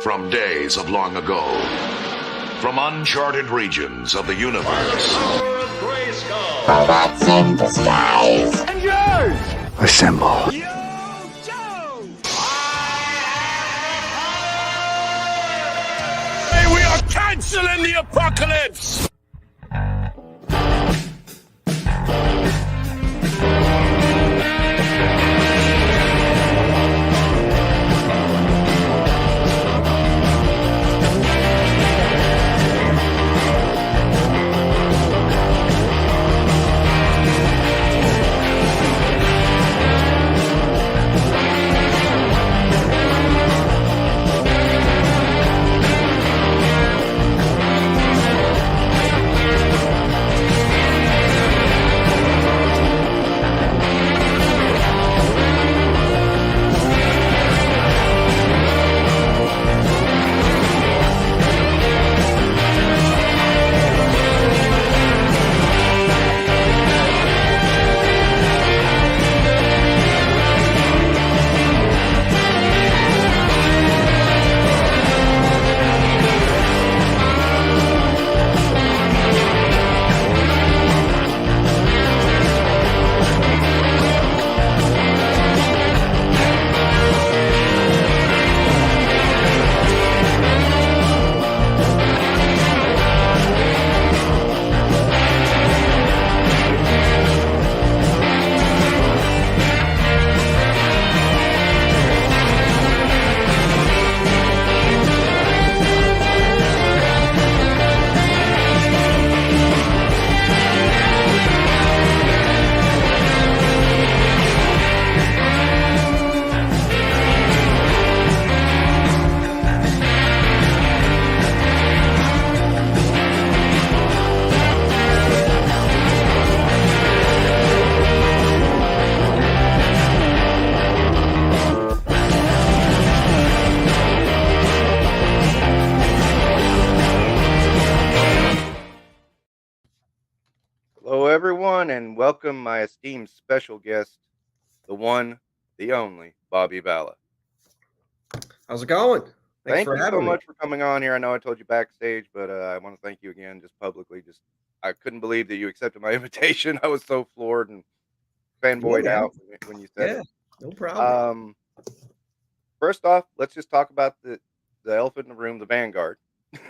From days of long ago. From uncharted regions of the universe. Robots in disguise. Avengers! Assemble. Yo, Joe! Hey, we are canceling the apocalypse! Hello, everyone, and welcome my esteemed special guest, the one, the only, Bobby Vala. How's it going? Thank you so much for coming on here. I know I told you backstage, but I want to thank you again, just publicly. I couldn't believe that you accepted my invitation. I was so floored and fanboyed out when you said it. No problem. First off, let's just talk about the elephant in the room, the Vanguard. It's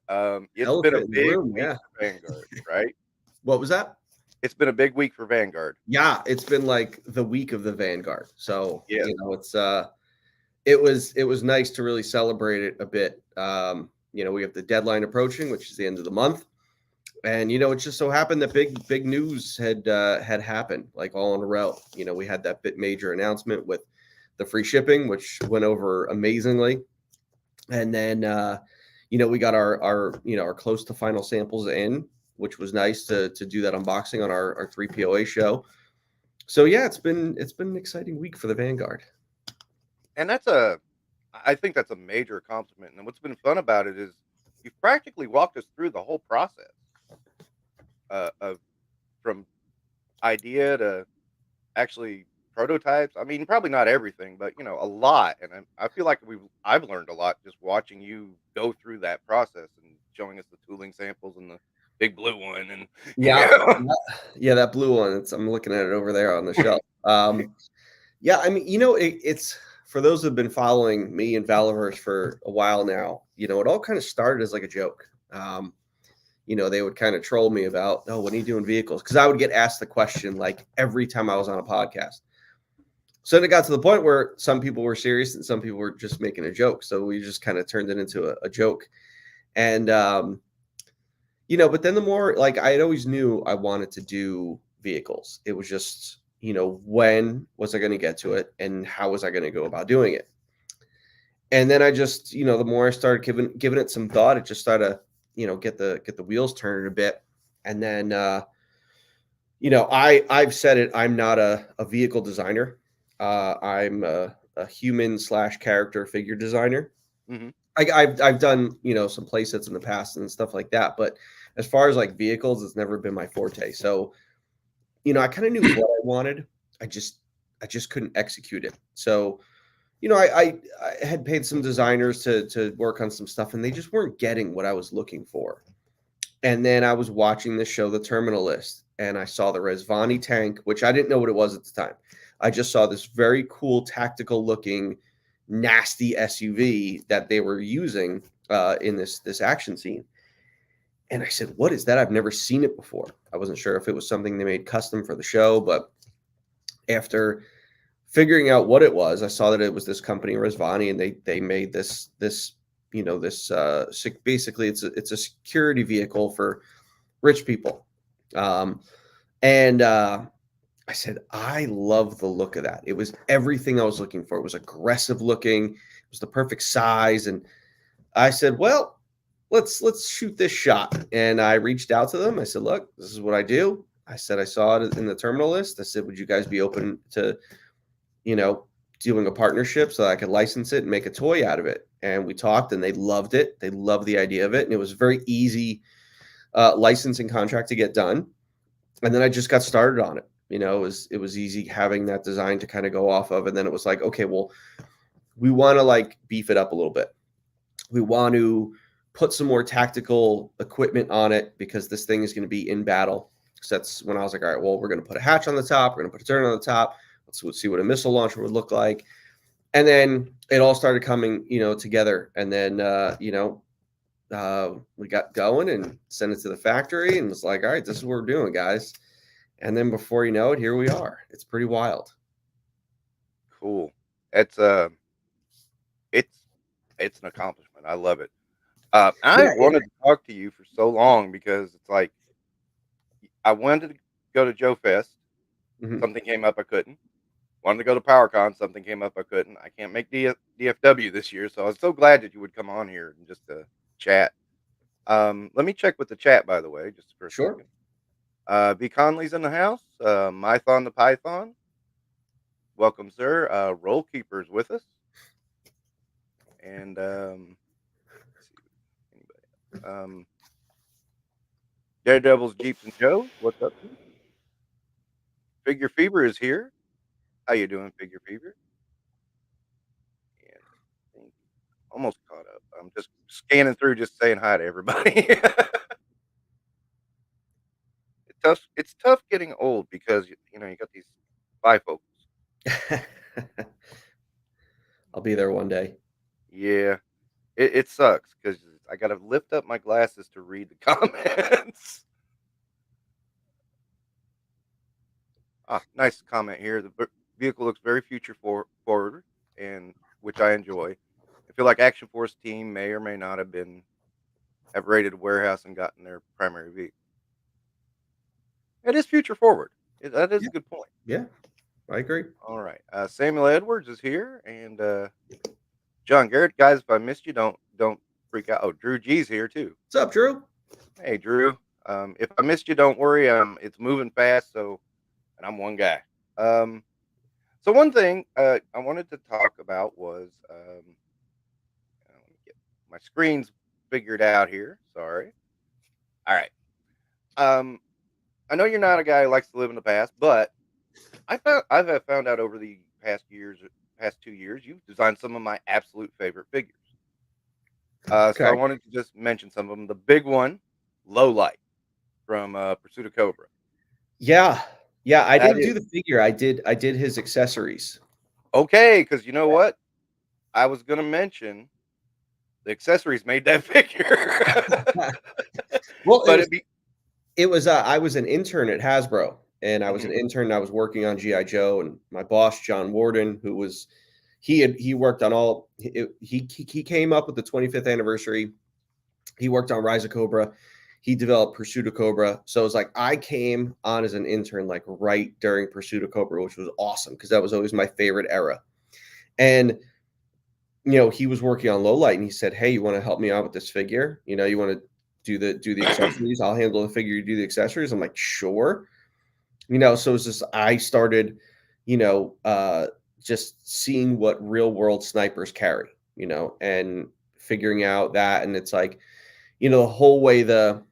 been a big week for Vanguard, right? What was that? It's been a big week for Vanguard. Yeah, it's been like the week of the Vanguard. So yeah, it's it was nice to really celebrate it a bit. We have the deadline approaching, which is the end of the month, and it just so happened that big news had happened, like all in a row. We had that major announcement with the free shipping, which went over amazingly, and then we got our close to final samples in, which was nice to do that unboxing on our 3 POA show. So yeah, it's been an exciting week for the Vanguard. And I think that's a major accomplishment. And what's been fun about it is you've practically walked us through the whole process from idea to actually prototypes. I mean, probably not everything, but a lot. And I feel like I've learned a lot just watching you go through that process and showing us the tooling samples and the big blue one. And that blue one. I'm looking at it over there on the shelf. I mean, it's for those who've been following me and Valaverse for a while now. It all kind of started as like a joke. They would kind of troll me about, oh, when are you doing vehicles? Because I would get asked the question like every time I was on a podcast. So then it got to the point where some people were serious and some people were just making a joke. So we just kind of turned it into a joke. And but then the more, like, I had always knew I wanted to do vehicles. It was just, when was I going to get to it and how was I going to go about doing it? And then I just, the more I started giving it some thought, it just started to, get the wheels turning a bit. And then, I've said it, I'm not a vehicle designer. I'm a human / character figure designer. Mm-hmm. I've done, some play sets in the past and stuff like that. But as far as like vehicles, it's never been my forte. So, I kind of knew what I wanted. I just couldn't execute it. So, I had paid some designers to work on some stuff, and they just weren't getting what I was looking for. And then I was watching the show, The Terminal List, and I saw the Resvani tank, which I didn't know what it was at the time. I just saw this very cool, tactical looking, nasty SUV that they were using in this action scene. And I said, "What is that? I've never seen it before." I wasn't sure if it was something they made custom for the show, but after figuring out what it was, I saw that it was this company, Resvani, and they made this basically it's a security vehicle for rich people. And I said, I love the look of that. It was everything I was looking for. It was aggressive looking. It was the perfect size. And I said, well, let's shoot this shot. And I reached out to them. I said, look, this is what I do. I said, I saw it in the Terminal List. I said, would you guys be open to, doing a partnership so that I could license it and make a toy out of it? And we talked, and they loved it. They loved the idea of it. And it was a very easy licensing contract to get done. And then I just got started on it. It was easy having that design to kind of go off of. And then it was like, okay, well, we want to beef it up a little bit. We want to put some more tactical equipment on it because this thing is going to be in battle. So that's when I was like, all right, well, we're going to put a hatch on the top. We're going to put a turret on the top. Let's see what a missile launcher would look like. And then it all started coming, together. And then, we got going and sent it to the factory and was like, all right, this is what we're doing, guys. And then before you know it, here we are. It's pretty wild. Cool. It's an accomplishment. I love it. I wanted to talk to you for so long because it's like I wanted to go to Joe Fest. Mhm. Something came up I couldn't. Wanted to go to PowerCon. Something came up I couldn't. I can't make DFW this year, so I was so glad that you would come on here and just chat. Let me check with the chat, by the way, just for a Sure. second. B. Conley's in the house. Mython the Python. Welcome, sir. Roll Keeper's with us. And let's see, anybody. Daredevil's Jeeps and Joe. What's up, dude? Figure Fever is here. How you doing, Figure Fever? And almost caught up. I'm just scanning through, just saying hi to everybody. It's tough getting old because you got these bifocals. I'll be there one day. Yeah, it sucks because I got to lift up my glasses to read the comments. Nice comment here. The vehicle looks very future forward, and which I enjoy. I feel like Action Force team may or may not have raided a warehouse and gotten their primary vehicle. It is future forward. That is a good point. Yeah, I agree. All right. Samuel Edwards is here, and John Garrett. Guys, if I missed you, don't freak out. Oh, Drew G's here too. What's up, Drew? Hey, Drew. If I missed you, don't worry. It's moving fast, and I'm one guy. So one thing I wanted to talk about was let me get my screen's figured out here. Sorry. All right. I know you're not a guy who likes to live in the past, but I've found out over the past 2 years, you've designed some of my absolute favorite figures. So I wanted to just mention some of them. The big one, Low Light from Pursuit of Cobra. Yeah. I didn't do the figure. I did his accessories. Okay, because you know what? I was gonna mention the accessories made that figure. Well, but it was I was an intern at Hasbro, and I was an intern. I was working on G.I. Joe, and my boss, John Warden, who was he worked on all he came up with the 25th anniversary. He worked on Rise of Cobra. He developed Pursuit of Cobra. So it was like I came on as an intern right during Pursuit of Cobra, which was awesome because that was always my favorite era. And he was working on Low Light, and he said, "Hey, you want to help me out with this figure? You want to do the accessories? I'll handle the figure. You do the accessories." I'm like, "Sure." So it's just I started, just seeing what real world snipers carry, and figuring out that, and it's like, the whole way the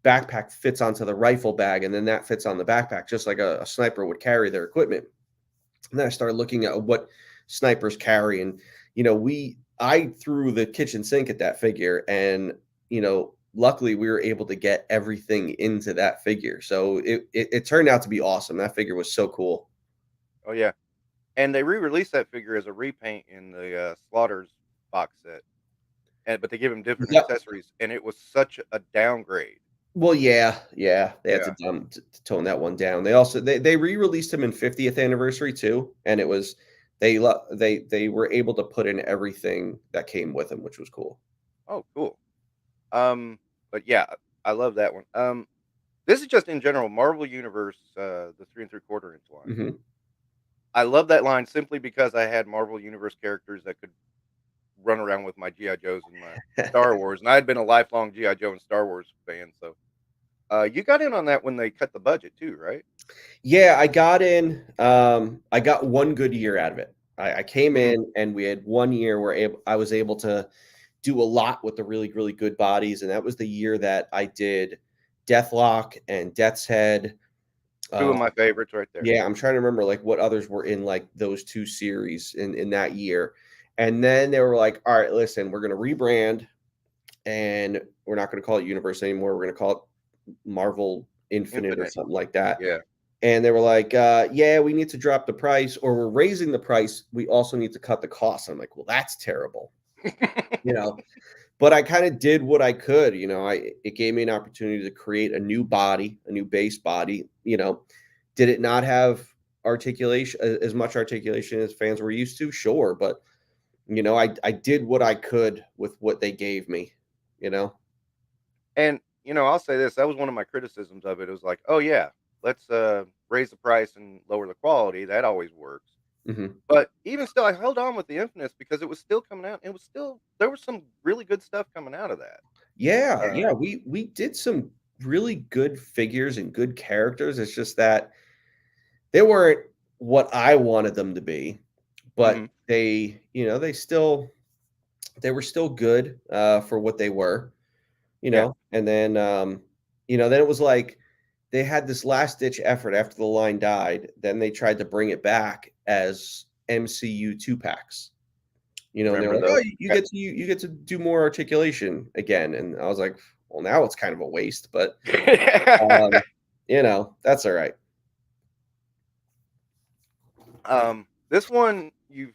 backpack fits onto the rifle bag, and then that fits on the backpack, just like a sniper would carry their equipment. And then I started looking at what snipers carry. And, I threw the kitchen sink at that figure, and, luckily we were able to get everything into that figure. So it turned out to be awesome. That figure was so cool. Oh yeah, and they re-released that figure as a repaint in the Slaughters box set, but they give him different Yep. accessories, and it was such a downgrade. Well, yeah, they had Yeah. to tone that one down. They also they re-released him in 50th anniversary too, and it was they were able to put in everything that came with him, which was cool. Oh, cool. But yeah, I love that one. This is just in general Marvel Universe, the 3 3/4 inch line. Mhm. I love that line simply because I had Marvel Universe characters that could run around with my GI Joes and my Star Wars, and I had been a lifelong GI Joe and Star Wars fan. So, you got in on that when they cut the budget too, right? Yeah, I got in. I got one good year out of it. I came Mhm. in, and we had 1 year where I was able to do a lot with the really, really good bodies, and that was the year that I did Deathlock and Death's Head. 2 of my favorites right there. Yeah, I'm trying to remember like what others were in like those 2 series in that year. And then they were like, "All right, listen, we're going to rebrand, and we're not going to call it Universe anymore. We're going to call it Marvel Infinite or Infinite. something like that." Yeah. And they were like, "Yeah, we need to drop the price, or we're raising the price. We also need to cut the cost." I'm like, "Well, that's terrible." You know, but I kind of did what I could. It gave me an opportunity to create a new body, a new base body. Did it not have articulation, as much articulation as fans were used to? Sure, but I did what I could with what they gave me. You know, And, I'll say this, that was one of my criticisms of it. It was like, "Oh, yeah, let's, raise the price and lower the quality." That always works. Mhm. But even still, I held on with the Infamous because it was still coming out. It was still there was some really good stuff coming out of that. Yeah, Uh, yeah, we did some really good figures and good characters. It's just that they weren't what I wanted them to be, but mhm, they were still good for what they were. yeah, And then then it was like they had this last ditch effort after the line died. Then they tried to bring it back as MCU 2 packs. And they were remember like, "Oh, those? you get to do more articulation again." And I was like, "Well, now it's kind of a waste, but um, that's all right." This one you've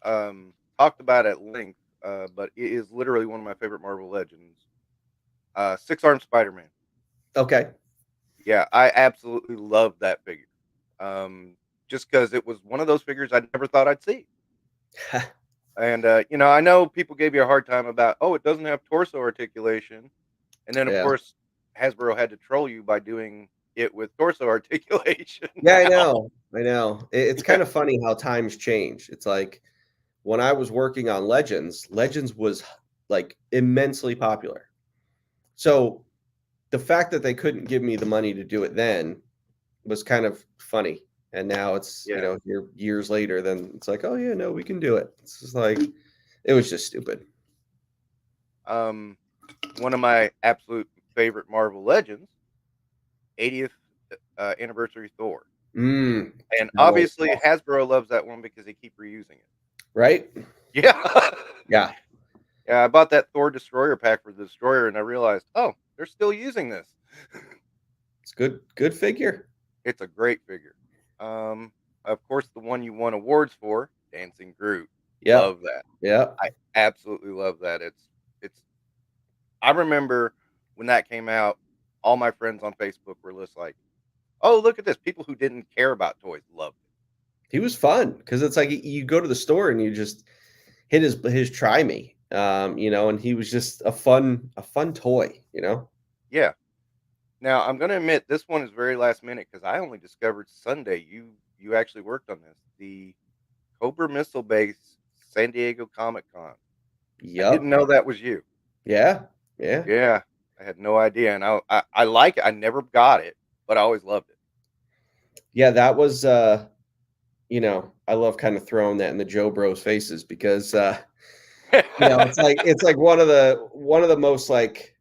talked about at length, but it is literally one of my favorite Marvel Legends. Six-armed Spider-Man. Okay. Yeah, I absolutely love that figure. Just because it was one of those figures I never thought I'd see. And I know people gave you a hard time about, oh, it doesn't have torso articulation, and then of Yeah. course Hasbro had to troll you by doing it with torso articulation. Yeah, I Now. know. I know. It's Yeah. kind of funny how times change. It's like when I was working on Legends was like immensely popular. So the fact that they couldn't give me the money to do it then was kind of funny. And now it's, Yeah. here years later, then it's like, "Oh yeah, no, we can do it." It's just like it was just stupid. Um, One of my absolute favorite Marvel Legends, 80th anniversary Thor, Mm, and that was obviously awesome. Hasbro loves that one because they keep reusing it. Right? Yeah. Yeah. Yeah, I bought that Thor Destroyer pack for the Destroyer, and I realized, oh, they're still using this. It's good figure. It's a great figure. Of course, the one you won awards for, Dancing Groot. Yep. Love that. Yep. I absolutely love that. It's. I remember when that came out, all my friends on Facebook were just like, "Oh, look at this!" People who didn't care about toys loved it. He was fun because it's like you go to the store and you just hit his try me. And he was just a fun toy. Yeah. Now I'm going to admit this one is very last minute because I only discovered Sunday. You actually worked on this. The Cobra Missile Base San Diego Comic Con. I Yep. didn't know that was you. Yeah. Yeah. Yeah, I had no idea, and I like it. I never got it, but I always loved it. Yeah, that was I love kind of throwing that in the Joe Bros faces because it's like one of the most like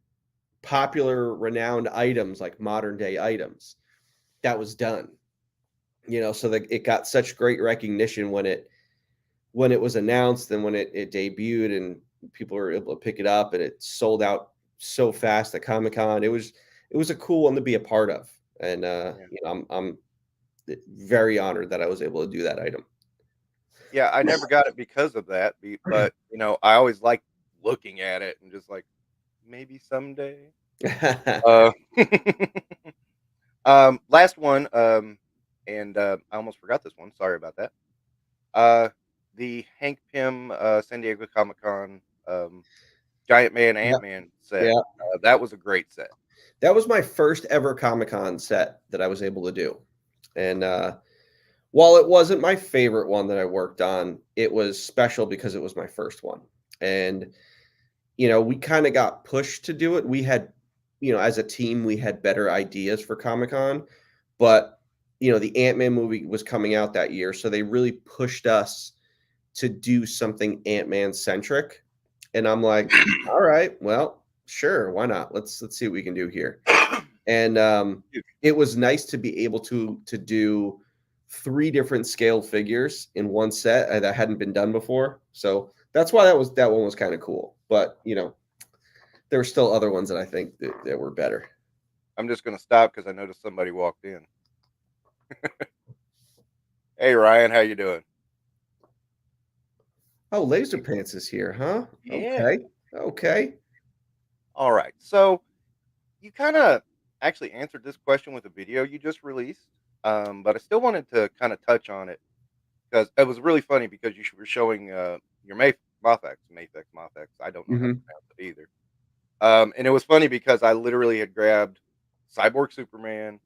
popular renowned items, like modern day items that was done. So that it got such great recognition when it when it was announced and when it debuted and people were able to pick it up and it sold out so fast at Comic-Con. It was a cool one to be a part of. And I'm very honored that I was able to do that item. Yeah, I never got it because of that, but I always like looking at it and just like maybe someday. Last one, and I almost forgot this one. Sorry about that. The Hank Pym San Diego Comic Con Giant Man Yeah. Ant-Man set. Yeah. That was a great set. That was my first ever Comic-Con set that I was able to do. And while it wasn't my favorite one that I worked on, it was special because it was my first one. And, we kind of got pushed to do it. We had, as a team, we had better ideas for Comic-Con. But, the Ant-Man movie was coming out that year. So they really pushed us to do something Ant-Man centric. And I'm like, all right, well, sure, why not? Let's see what we can do here. And it was nice to be able to do 3 different scale figures in one set that hadn't been done before. So that's why that one was kind of cool. But there were still other ones that I think that were better. I'm just gonna stop because I noticed somebody walked in. Hey Ryan, how you doing? Oh, Laser Pants is here, huh? Yeah. Okay. All right. So you kind of actually answered this question with a video you just released, but I still wanted to kind of touch on it because it was really funny because you were showing your Mafex. I don't know how to pronounce it either. And it was funny because I literally had grabbed Cyborg Superman,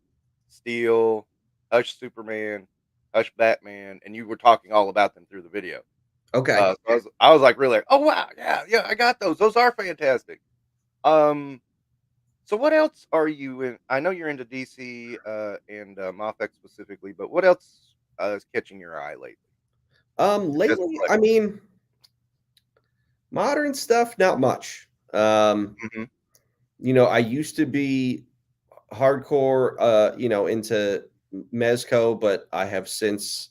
Steel, Hush Superman, Hush Batman, and you were talking all about them through the video. Okay. So I was like, really, oh wow, yeah, I got those. Those are fantastic. So what else are you in? I know you're into DC and Mafex specifically, but what else is catching your eye lately? Lately, I mean, modern stuff, not much. Mhm. I used to be hardcore, into Mezco, but I have since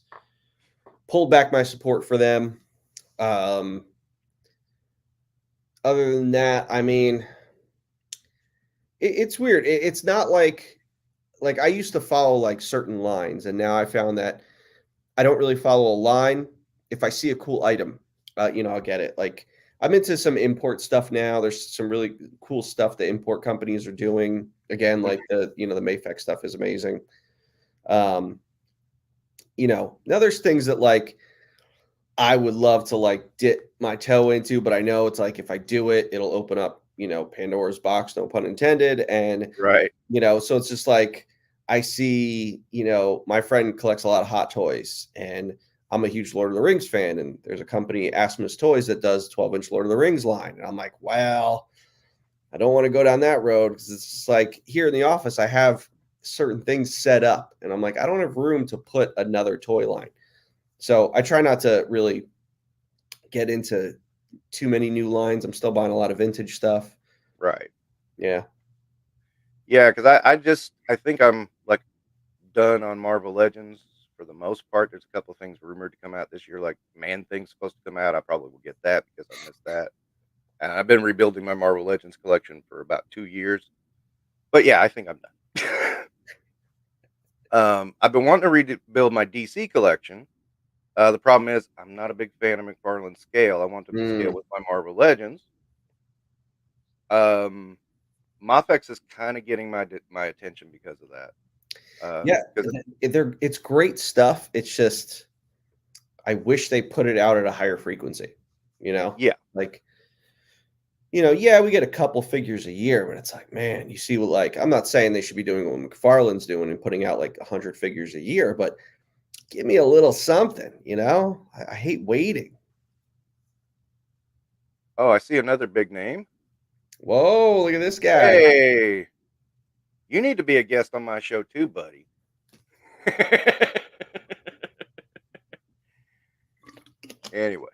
pulled back my support for them. Other than that, I mean, it's weird. It's not like I used to follow like certain lines, and now I found that I don't really follow a line. If I see a cool item, I'll get it. Like I'm into some import stuff now. There's some really cool stuff that import companies are doing. Again, like the Mafex stuff is amazing. Now there's things that like I would love to like dip my toe into, but I know it's like if I do it, it'll open up, Pandora's box, no pun intended. And Right. so it's just like I see, my friend collects a lot of hot toys, and I'm a huge Lord of the Rings fan, and there's a company, Asmus Toys, that does 12-inch Lord of the Rings line. And I'm like, well, I don't want to go down that road because it's just like here in the office, I have certain things set up, and I'm like, I don't have room to put another toy line. So I try not to really get into too many new lines. I'm still buying a lot of vintage stuff. Right. Yeah. Yeah, because I think I'm like done on Marvel Legends for the most part. There's a couple of things rumored to come out this year, like Man Thing's supposed to come out. I probably will get that because I missed that. And I've been rebuilding my Marvel Legends collection for about 2 years. But yeah, I think I'm done. I've been wanting to rebuild my DC collection. The problem is I'm not a big fan of McFarlane's scale. I want them to scale with my Marvel Legends. Mafex is kind of getting my attention because of that. Yeah, it's great stuff. It's just I wish they put it out at a higher frequency. Yeah. Like yeah, we get a couple figures a year, but it's like, man, you see what like I'm not saying they should be doing what McFarlane's doing and putting out like 100 figures a year, but give me a little something. I hate waiting. Oh, I see another big name. Whoa, look at this guy. Hey, you need to be a guest on my show too, buddy. Anyway,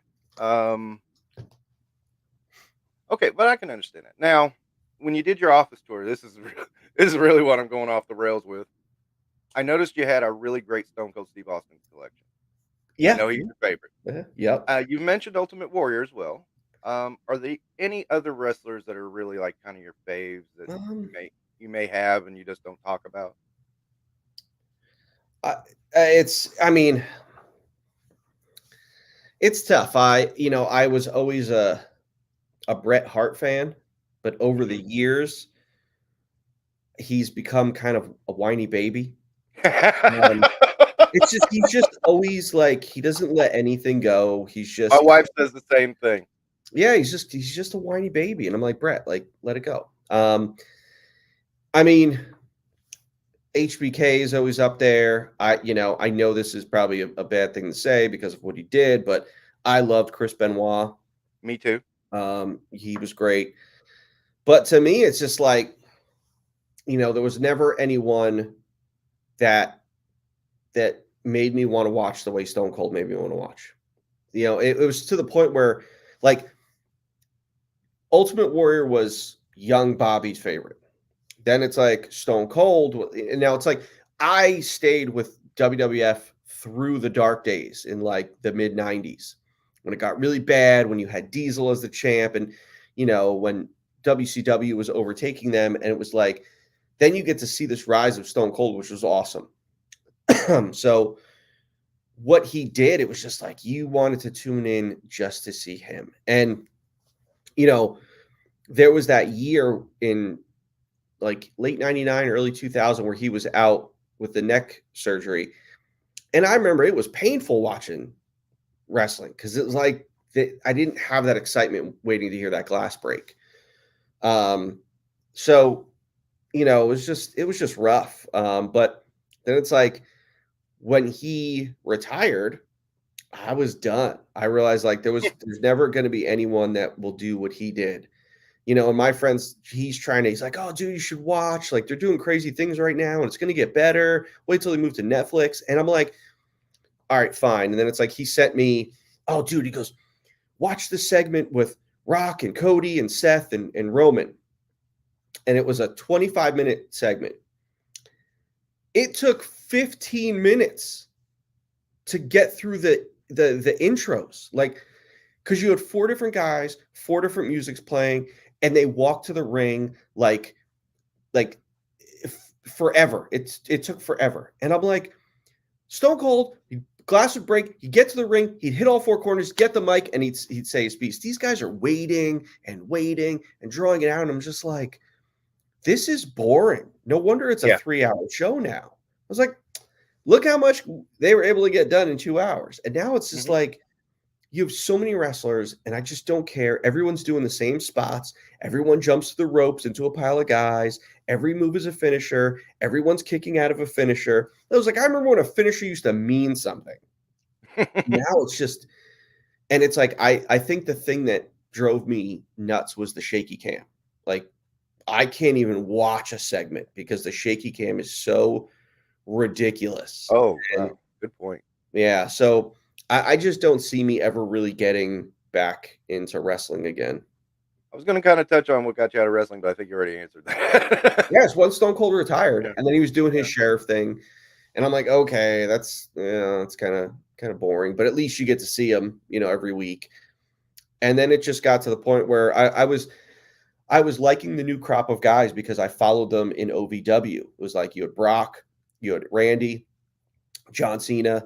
okay, but I can understand that. Now, when you did your office tour, this is really what I'm going off the rails with. I noticed you had a really great Stone Cold Steve Austin collection. Yeah. I know he's your favorite. Yep. You mentioned Ultimate Warrior as well. Are there any other wrestlers that are really like kind of your faves that Um, you may have and you just don't talk about? I mean, it's tough. I was always a Bret Hart fan, but over the years, he's become kind of a whiny baby. Um, it's just he's just always like he doesn't let anything go. He's My just wife says the same thing. yeah, he's just a whiny baby, and I'm like Brett, like let it go. I mean, HBK is always up there. I know this is probably a bad thing to say because of what he did, but I loved Chris Benoit. Me too. He was great, but to me, it's just like there was never anyone that that made me want to watch the way Stone Cold made me want to watch. It was to the point where like Ultimate Warrior was young Bobby's favorite. Then it's like Stone Cold, and now it's like I stayed with WWF through the dark days in like the mid '90s when it got really bad. When you had Diesel as the champ, and when WCW was overtaking them, and it was like then you get to see this rise of Stone Cold, which was awesome. So what he did, it was just like you wanted to tune in just to see him, and there was that year in like late 99, early 2000 where he was out with the neck surgery. And I remember it was painful watching wrestling because it was like I didn't have that excitement waiting to hear that glass break. So, it was just rough. But then it's like when he retired, I was done. I realized like there's never going to be anyone that will do what he did. And my friends, he's like, oh, dude, you should watch. Like, they're doing crazy things right now, and it's going to get better. Wait till they move to Netflix. And I'm like, all right, fine. And then it's like he sent me, oh, dude, he goes, watch the segment with Rock and Cody and Seth and Roman. And it was a 25-minute segment. It took 15 minutes to get through the intros. Like, because you had 4 different guys, 4 different musics playing, and they walked to the ring like forever. It took forever. And I'm like, Stone Cold, glass would break, he'd get to the ring, he'd hit all 4 corners, get the mic, and he'd say his piece. These guys are waiting and drawing it out. And I'm just like, this is boring. No wonder it's a 3-hour show now. I was like, look how much they were able to get done in 2 hours. And now it's just like, you have so many wrestlers, and I just don't care. Everyone's doing the same spots. Everyone jumps to the ropes into a pile of guys. Every move is a finisher. Everyone's kicking out of a finisher. I was like, I remember when a finisher used to mean something. Now it's just, and it's like, I think the thing that drove me nuts was the shaky cam. Like, I can't even watch a segment because the shaky cam is so ridiculous. Oh, wow. Good point. Yeah, so I just don't see me ever really getting back into wrestling again. I was going to kind of touch on what got you out of wrestling, but I think you already answered that. Yes, once Stone Cold retired, and then he was doing his sheriff thing, and I'm like, okay, that's kind of boring, but at least you get to see him, every week. And then it just got to the point where I was liking the new crop of guys because I followed them in OVW. It was like you had Brock, you had Randy, John Cena.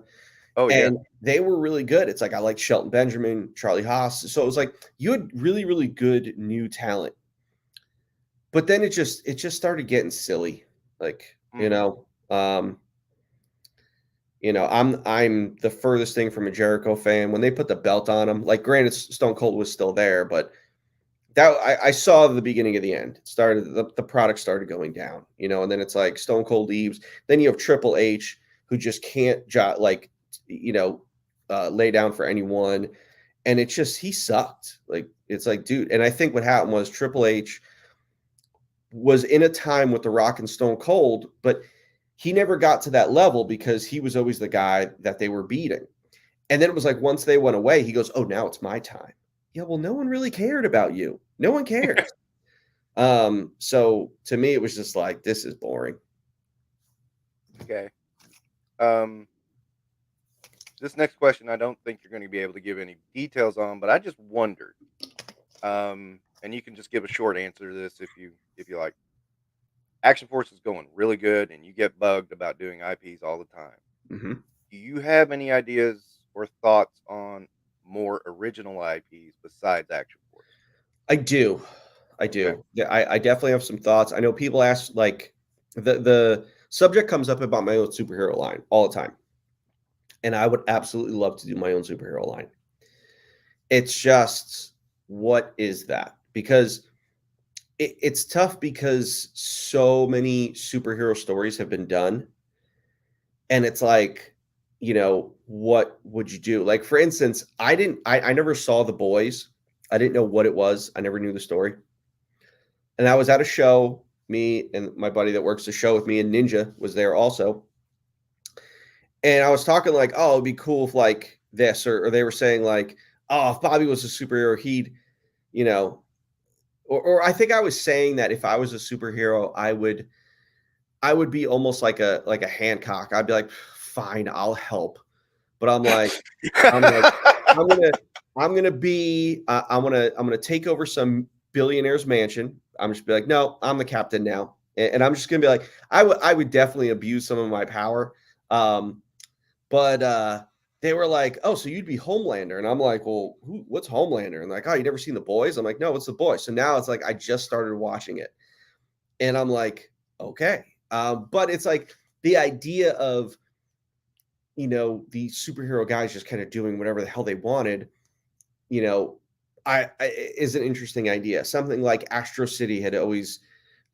Oh, yeah. And they were really good. It's like I liked Shelton Benjamin, Charlie Haas. So it was like you had really, really good new talent. But then it just started getting silly. Like, I'm the furthest thing from a Jericho fan. When they put the belt on him, like granted Stone Cold was still there, but that I saw the beginning of the end. It started the product started going down, and then it's like Stone Cold leaves. Then you have Triple H who just can't lay down for anyone. And it's just, he sucked. Like, it's like, dude. And I think what happened was Triple H was in a time with The Rock and Stone Cold, but he never got to that level because he was always the guy that they were beating. And then it was like, once they went away, he goes, oh, now it's my time. Yeah, well, no one really cared about you. No one cares. So to me, it was just like, this is boring. Okay. this next question, I don't think you're going to be able to give any details on, but I just wondered, and you can just give a short answer to this if you like. Action Force is going really good, and you get bugged about doing IPs all the time. Hmm. Do you have any ideas or thoughts on more original IPs besides Action Force? I do. I Okay. do. Yeah, I definitely have some thoughts. I know people ask, like, the subject comes up about my own superhero line all the time. And I would absolutely love to do my own superhero line. It's just, what is that? Because it's tough because so many superhero stories have been done. And it's like, what would you do? Like, for instance, I never saw The Boys. I didn't know what it was. I never knew the story. And I was at a show. Me and my buddy that works the show with me and Ninja was there also. And I was talking like, oh, it'd be cool if like this, or they were saying like, oh, if Bobby was a superhero, he'd, you know, or I think I was saying that if I was a superhero, I would be almost like a Hancock. I'd be like, fine, I'll help. But I'm like, I'm gonna I'm gonna take over some billionaire's mansion. I'm just be like, no, I'm the captain now, and I'm just gonna be like, I would definitely abuse some of my power. But they were like, oh, so you'd be Homelander, and I'm like, well, what's Homelander? And like, oh, you never seen The Boys? I'm like, no, it's The Boys. So now it's like I just started watching it, and I'm like, okay, but it's like the idea of the superhero guys just kind of doing whatever the hell they wanted, you know, I is an interesting idea. Something like Astro City had always,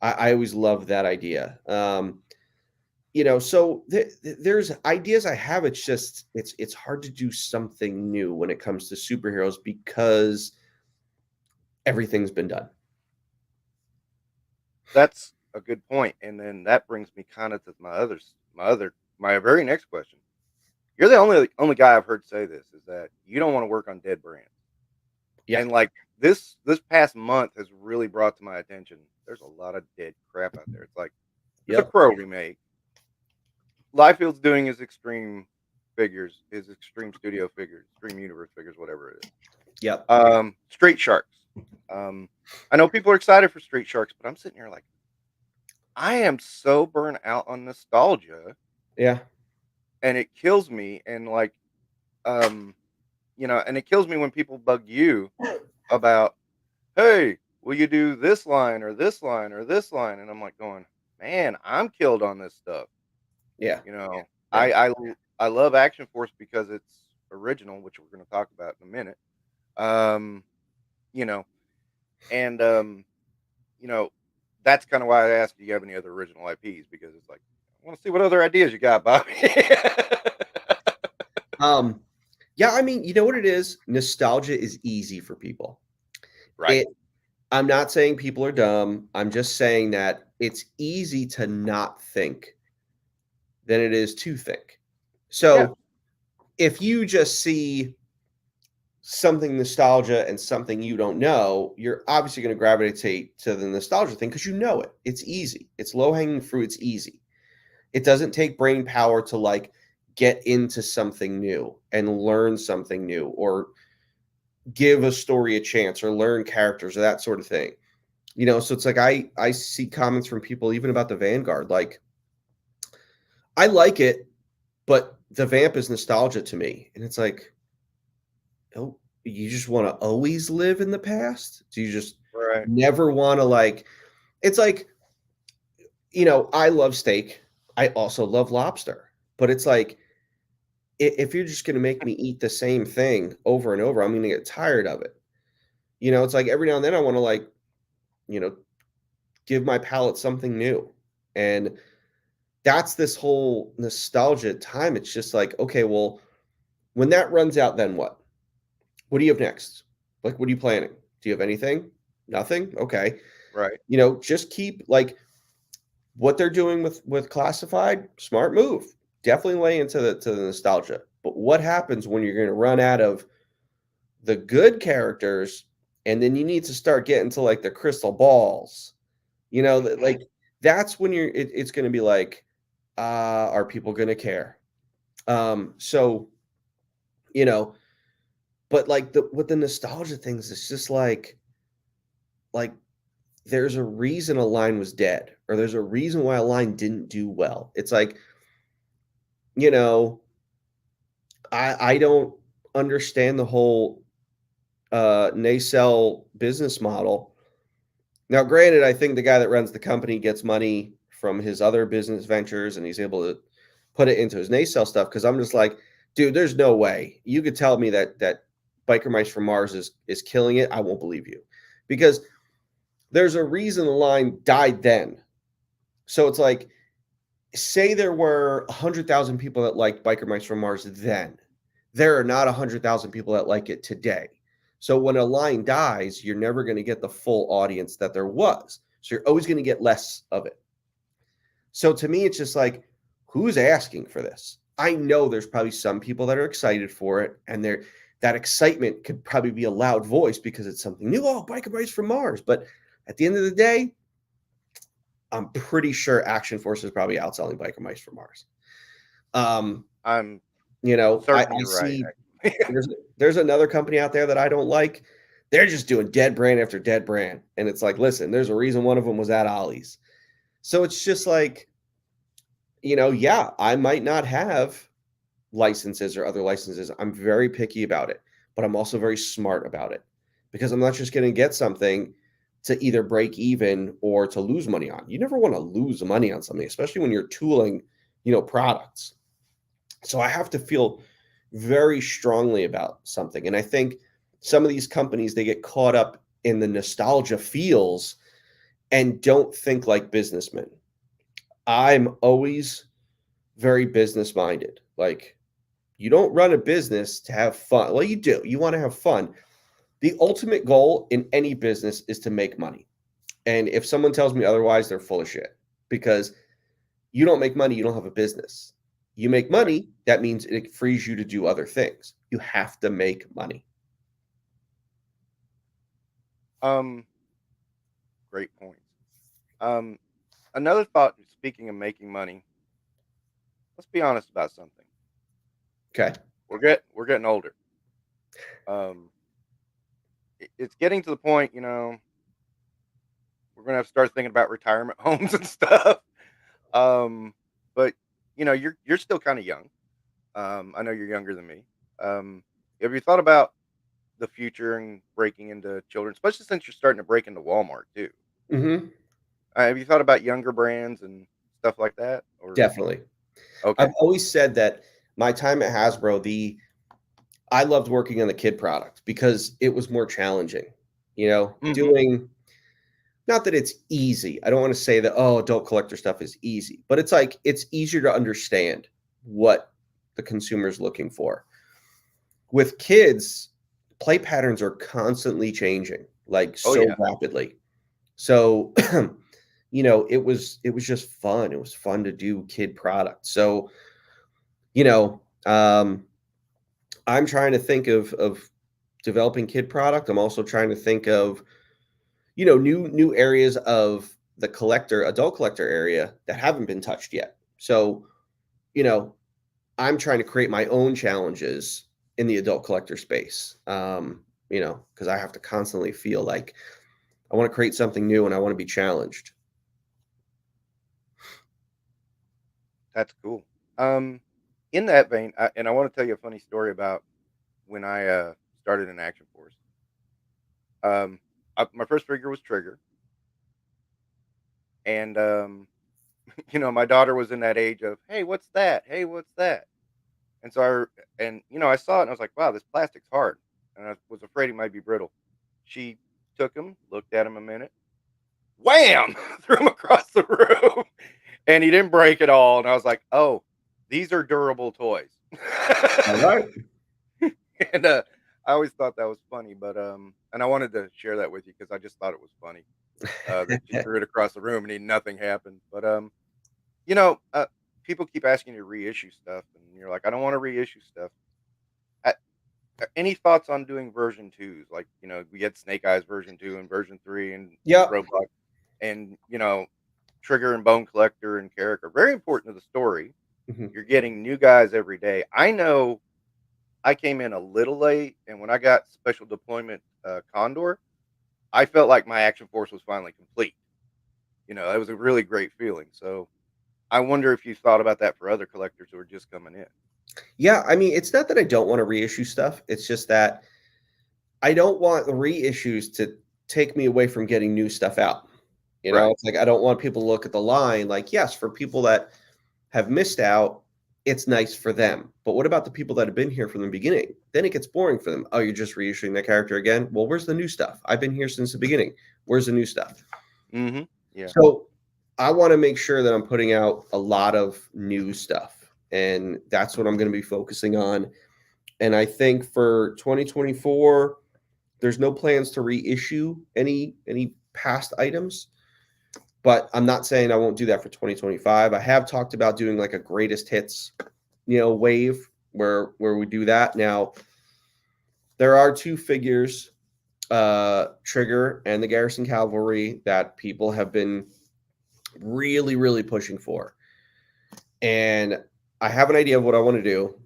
I always loved that idea. So there's ideas I have. It's just it's hard to do something new when it comes to superheroes because everything's been done. That's a good point, and then that brings me kind of to my very next question. You're the only guy I've heard say this, is that you don't want to work on dead brands. Yeah. And like this past month has really brought to my attention, there's a lot of dead crap out there. It's like there's a Yep. Crow remake. Liefield's doing his Extreme figures, his Extreme Studio figures, Extreme Universe figures, whatever it is. Yep. Straight Sharks. I know people are excited for Straight Sharks, but I'm sitting here like, I am so burnt out on nostalgia, Yeah. and it kills me. And like, and it kills me when people bug you about, hey, will you do this line or this line or this line? And I'm like going, man, I'm killed on this stuff. Yeah. Yeah. Yeah. I love Action Force because it's original, which we're going to talk about in a minute. You know, and that's kind of why I asked, do you have any other original IPs? Because it's like, I want to see what other ideas you got, Bobby. Yeah, I mean, you know what it is? Nostalgia is easy for people. Right. I'm not saying people are dumb. I'm just saying that it's easy to not think than it is to think. So Yeah. if you just see something nostalgia and something you don't know, you're obviously going to gravitate to the nostalgia thing because you know it. It's easy. It's low hanging fruit. It's easy. It doesn't take brain power to like get into something new and learn something new or give a story a chance or learn characters or that sort of thing. So it's like I see comments from people even about the Vanguard. Like, I like it, but the vamp is nostalgia to me. And it's like, oh, you just want to always live in the past? Do you just Right. never want to like it's like, I love steak. I also love lobster. But it's like if you're just going to make me eat the same thing over and over, I'm going to get tired of it. It's like every now and then I want to like, you know, give my palate something new. And that's this whole nostalgia time. It's just like, okay, well, when that runs out, then what? What do you have next? Like, what are you planning? Do you have anything? Nothing? Okay. Right. Just keep like what they're doing with classified, smart move. Definitely lay into the nostalgia. But what happens when you're going to run out of the good characters and then you need to start getting to like the crystal balls? Like that's when it's going to be like, are people going to care? So you know, but like with the nostalgia things, it's just like there's a reason a line was dead, or there's a reason why a line didn't do well. It's like, you know, I don't understand the whole nacelle business model. Now, granted, I think the guy that runs the company gets money from his other business ventures, and he's able to put it into his nacelle stuff. Because I'm just like, dude, there's no way you could tell me that Biker Mice from Mars is killing it. I won't believe you, because there's a reason the line died then. So it's like, say there were 100,000 people that liked Biker Mice from Mars then. There are not 100,000 people that like it today. So when a line dies, you're never going to get the full audience that there was. So you're always going to get less of it. So to me, it's just like, who's asking for this? I know there's probably some people that are excited for it, and that excitement could probably be a loud voice because it's something new. Oh, Biker Mice from Mars. But at the end of the day, I'm pretty sure Action Force is probably outselling Biker Mice from Mars. I'm I you're see right. there's another company out there that I don't like. They're just doing dead brand after dead brand. And it's like, listen, there's a reason one of them was at Ollie's. So it's just like, yeah, I might not have licenses or other licenses. I'm very picky about it, but I'm also very smart about it, because I'm not just going to get something to either break even or to lose money on. You never want to lose money on something, especially when you're tooling, products. So I have to feel very strongly about something. And I think some of these companies, they get caught up in the nostalgia feels and don't think like businessmen. I'm always very business minded. Like, you don't run a business to have fun. Well, you do. You want to have fun. The ultimate goal in any business is to make money. And if someone tells me otherwise, they're full of shit, because you don't make money, you don't have a business. You make money, that means it frees you to do other things. You have to make money. Great point. Another thought, speaking of making money, let's be honest about something. Okay. We're getting older. It's getting to the point, we're gonna have to start thinking about retirement homes and stuff. But you're still kind of young. I know you're younger than me. Have you thought about the future and breaking into children, especially since you're starting to break into Walmart too? Mm-hmm. Have you thought about younger brands and stuff like that? Or Definitely. okay, I've always said that my time at Hasbro, I loved working on the kid product because it was more challenging, doing, not that it's easy. I don't want to say that, adult collector stuff is easy, but it's like, it's easier to understand what the consumer's looking for. With kids, play patterns are constantly changing, like rapidly. So, it was just fun. It was fun to do kid product. So, I'm trying to think of developing kid product. I'm also trying to think of, new areas of the adult collector area that haven't been touched yet. So, I'm trying to create my own challenges in the adult collector space. Because I have to constantly feel like I want to create something new and I want to be challenged. that's cool. In that vein, I want to tell you a funny story about when I started in Action Force. My first figure was Trigger, and my daughter was in that age of, "Hey, what's that? Hey, what's that?" And so I saw it and I was like, "Wow, this plastic's hard," and I was afraid he might be brittle. She took him, looked at him a minute, wham, threw him across the room, and he didn't break at all. And I was like, "Oh, these are durable toys." All right. And I always thought that was funny, but and I wanted to share that with you because I just thought it was funny that she threw it across the room and nothing happened. But people keep asking you to reissue stuff, and you're like, I don't want to reissue stuff. Any thoughts on doing version 2s? Like, we had Snake Eyes version 2 and version 3 and Roebuck, and Trigger and Bone Collector and Carrick are very important to the story. Mm-hmm. You're getting new guys every day. I know I came in a little late, and when I got Special Deployment Condor, I felt like my Action Force was finally complete. You know, it was a really great feeling. So I wonder if you thought about that for other collectors who are just coming in. Yeah, I mean, it's not that I don't want to reissue stuff. It's just that I don't want the reissues to take me away from getting new stuff out. You know, Right. it's like I don't want people to look at the line like, yes, for people that have missed out, it's nice for them. But what about the people that have been here from the beginning? Then it gets boring for them. Oh, you're just reissuing that character again? Well, where's the new stuff? I've been here since the beginning. Where's the new stuff? Mm-hmm. Yeah. So I want to make sure that I'm putting out a lot of new stuff. And that's what I'm going to be focusing on. And I think for 2024, there's no plans to reissue any past items. But I'm not saying I won't do that for 2025. I have talked about doing like a greatest hits, wave where we do that. Now, there are 2 figures, Trigger and the Garrison Cavalry, that people have been really, really pushing for. And I have an idea of what I want to do.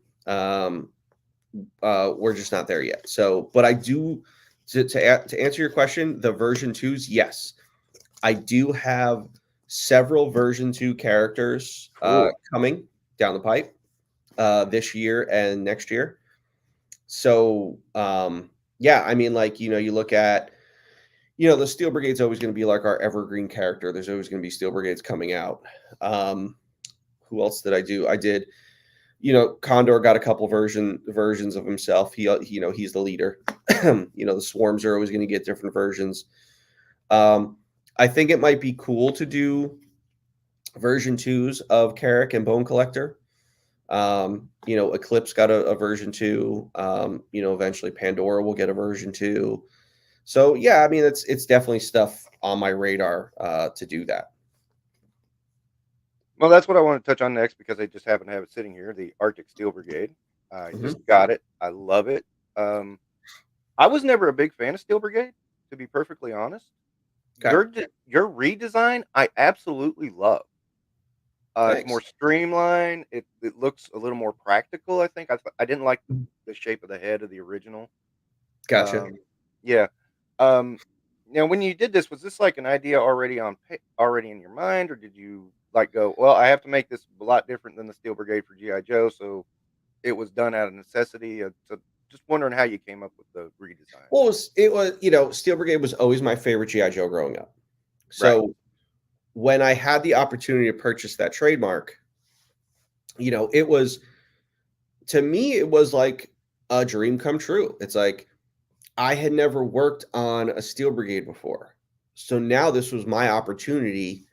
We're just not there yet. So, but I do, to answer your question, the version 2s, yes. I do have several version 2 characters coming down the pipe this year and next year. So, yeah, I mean, like, you look at, the Steel Brigade's always going to be like our evergreen character. There's always going to be Steel Brigades coming out. Who else did I do? I did, Condor got a couple versions of himself. He's the leader. The Swarms are always going to get different versions. I think it might be cool to do version 2s of Carrick and Bone Collector. Eclipse got a version 2. Eventually Pandora will get a version 2. So yeah, I mean, it's definitely stuff on my radar to do that. Well, that's what I want to touch on next because I just happen to have it sitting here, the Arctic Steel Brigade. I just got it. I love it. I was never a big fan of Steel Brigade, to be perfectly honest. Okay. Your redesign, I absolutely love. It's more streamlined. It looks a little more practical, I think. I didn't like the shape of the head of the original. Gotcha. Yeah. When you did this, was this like an idea already in your mind, or did you like go, well, I have to make this a lot different than the Steel Brigade for G.I. Joe, so it was done out of necessity? So just wondering how you came up with the redesign. Well, it was Steel Brigade was always my favorite G.I. Joe growing up. So when I had the opportunity to purchase that trademark, it was, to me, it was like a dream come true. It's like I had never worked on a Steel Brigade before. So now this was my opportunity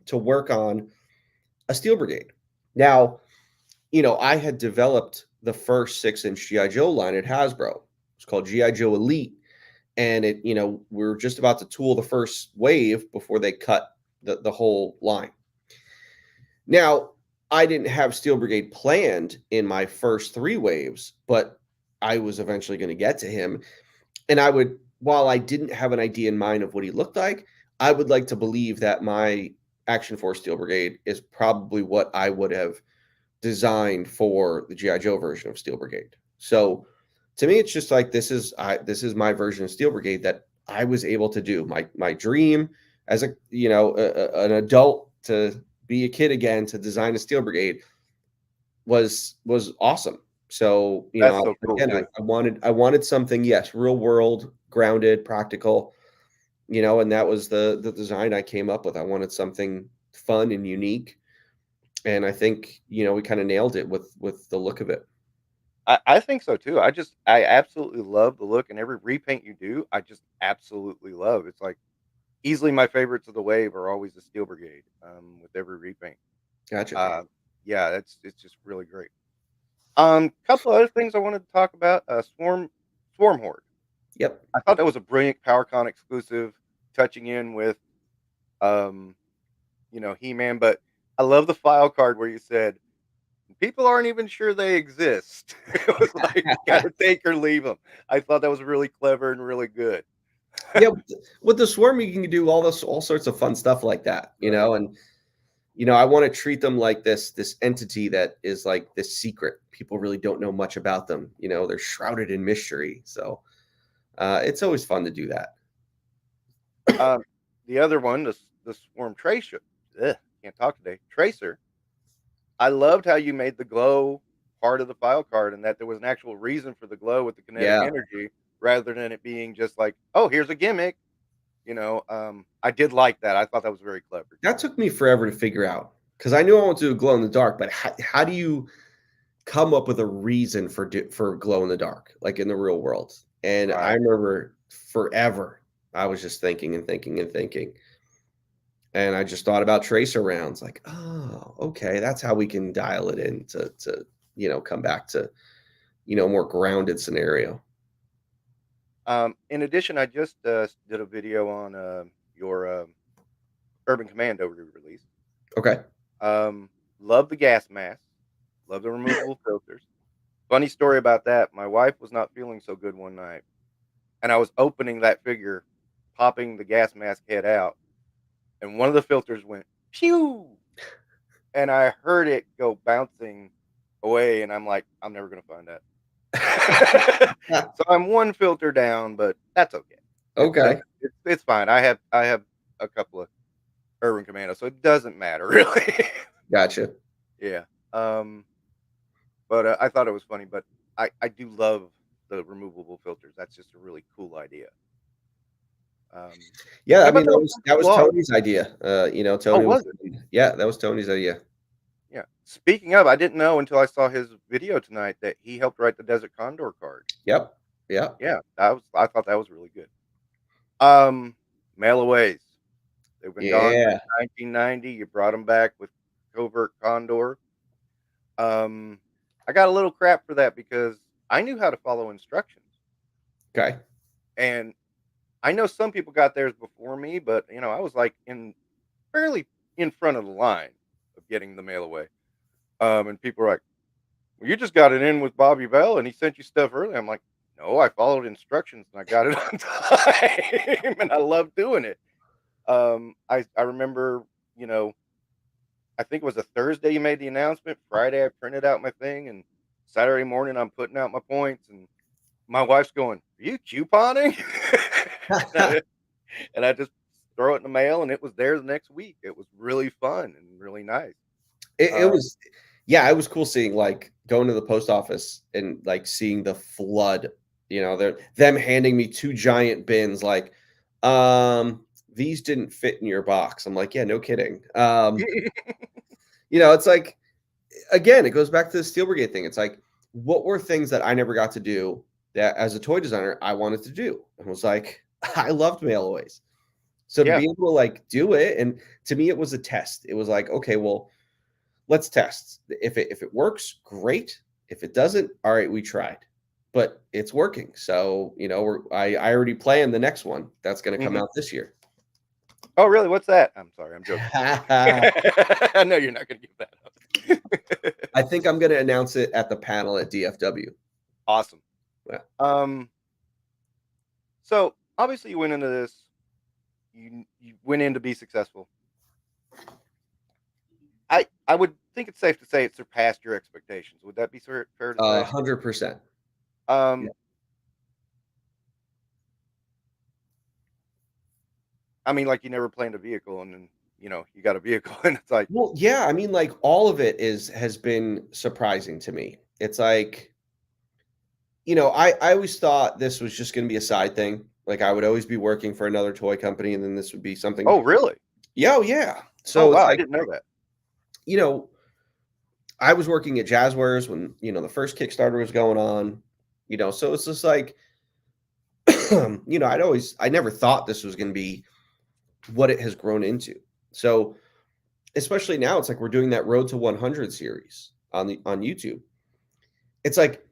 to work on a Steel Brigade. Now, I had developed the first 6-inch G.I. Joe line at Hasbro. It's called G.I. Joe Elite. And we were just about to tool the first wave before they cut the whole line. Now, I didn't have Steel Brigade planned in my first 3 waves, but I was eventually going to get to him. And while I didn't have an idea in mind of what he looked like, I would like to believe that my Action Force Steel Brigade is probably what I would have designed for the G.I. Joe version of Steel Brigade. So to me, it's just like, this is my version of Steel Brigade that I was able to do. My dream as an adult to be a kid again, to design a Steel Brigade was awesome. So, That's so cool, again, I wanted something, yes, real world, grounded, practical, and that was the design I came up with. I wanted something fun and unique. And I think, we kind of nailed it with the look of it. I think so too. I absolutely love the look, and every repaint you do, I just absolutely love. It's like easily my favorites of the wave are always the Steel Brigade, with every repaint. Gotcha. Yeah, it's just really great. Couple other things I wanted to talk about. Swarm Horde. Yep. I thought that was a brilliant PowerCon exclusive, touching in with, He-Man. But I love the file card where you said people aren't even sure they exist. It was like, gotta take or leave them. I thought that was really clever and really good. Yeah, with the Swarm, you can do all sorts of fun stuff like that, Right. and I want to treat them like this entity that is like this secret. People really don't know much about them. They're shrouded in mystery. So it's always fun to do that. The other one, the Swarm Tracer. Can't talk today. Tracer. I loved how you made the glow part of the file card, and that there was an actual reason for the glow with the kinetic Yeah. energy, rather than it being just like, oh, here's a gimmick. I did like that. I thought that was very clever. That took me forever to figure out because I knew I wanted to do glow in the dark, but how do you come up with a reason for glow in the dark, like in the real world? And I remember forever, I was just thinking and thinking and thinking. And I just thought about tracer rounds, like, oh, okay, that's how we can dial it in to come back to, more grounded scenario. In addition, I just did a video on your Urban Commando release. Okay. Love the gas mask. Love the removable filters. Funny story about that. My wife was not feeling so good one night, and I was opening that figure, popping the gas mask head out, and one of the filters went pew, and I heard it go bouncing away, and I'm like, I'm never gonna find that. So I'm one filter down, but that's okay. Okay. It's fine. I have a couple of Urban Commando, so it doesn't matter really. Gotcha. Yeah. But I thought it was funny. But I do love the removable filters. That's just a really cool idea. Yeah, how I mean about that was those Tony's idea. Tony was yeah, that was Tony's idea. Yeah. Speaking of, I didn't know until I saw his video tonight that he helped write the Desert Condor card. Yep. Yeah. Yeah, I thought that was really good. Mailaways. They've been gone since 1990. You brought them back with Covert Condor. I got a little crap for that because I knew how to follow instructions. Okay. And I know some people got theirs before me, but I was like fairly in front of the line of getting the mail away. And people were like, well, you just got it in with Bobby Vala and he sent you stuff early. I'm like, no, I followed instructions and I got it on time. And I love doing it. I remember, I think it was a Thursday you made the announcement. Friday I printed out my thing, and Saturday morning I'm putting out my points, and my wife's going, are you couponing? And I just throw it in the mail, and it was there the next week. It was really fun and really nice. It was, yeah, it was cool seeing like going to the post office and like seeing the flood, them handing me 2 giant bins, like, these didn't fit in your box. I'm like, yeah, no kidding. It's like, again, it goes back to the Steel Brigade thing. It's like, what were things that I never got to do that as a toy designer I wanted to do? And was like, I loved mailaways. So to be able to like do it, and to me it was a test. It was like, okay, well, let's test. If it works, great. If it doesn't, all right, we tried. But it's working. So, I already planned the next one that's going to come out this year. Oh, really? What's that? I'm sorry, I'm joking. I know you're not going to give that up. I think I'm going to announce it at the panel at DFW. Awesome. Yeah. So obviously you went into this. You went in to be successful. I would think it's safe to say it surpassed your expectations. Would that be fair to say? 100%. Yeah. I mean, like you never planned a vehicle, and then you got a vehicle, and it's like, well, yeah. I mean, like all of it has been surprising to me. It's like, I always thought this was just going to be a side thing. Like I would always be working for another toy company, and then this would be something. Oh, really? Yeah, yeah. So wow, like, I didn't know that. I was working at Jazzwares when the first Kickstarter was going on. So it's just like, I never thought this was going to be what it has grown into. So especially now, it's like we're doing that Road to 100 series on YouTube. It's like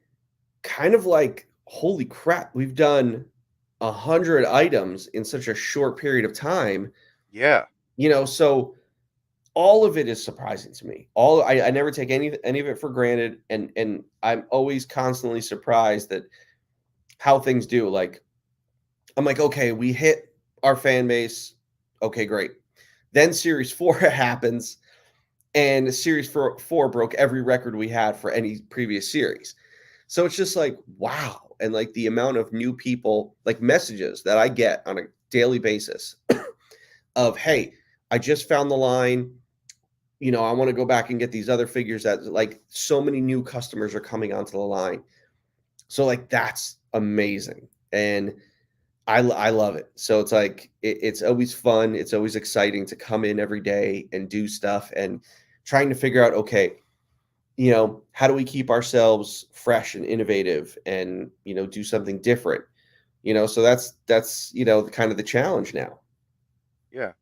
kind of like, holy crap, we've done 100 items in such a short period of time. Yeah. So all of it is surprising to me. I never take any of it for granted, and I'm always constantly surprised at how things do. Like I'm like, okay, we hit our fan base. Okay, great. Then Series 4 happens, And series four broke every record we had for any previous series. So it's just like, wow. And like the amount of new people, like messages that I get on a daily basis of, hey, I just found the line. You know, I want to go back and get these other figures that like so many new customers are coming onto the line. So like that's amazing. And I love it. So it's like it's always fun. It's always exciting to come in every day and do stuff and trying to figure out, okay, you know, how do we keep ourselves fresh and innovative and, you know, do something different? You know, so that's you know, kind of the challenge now. Yeah.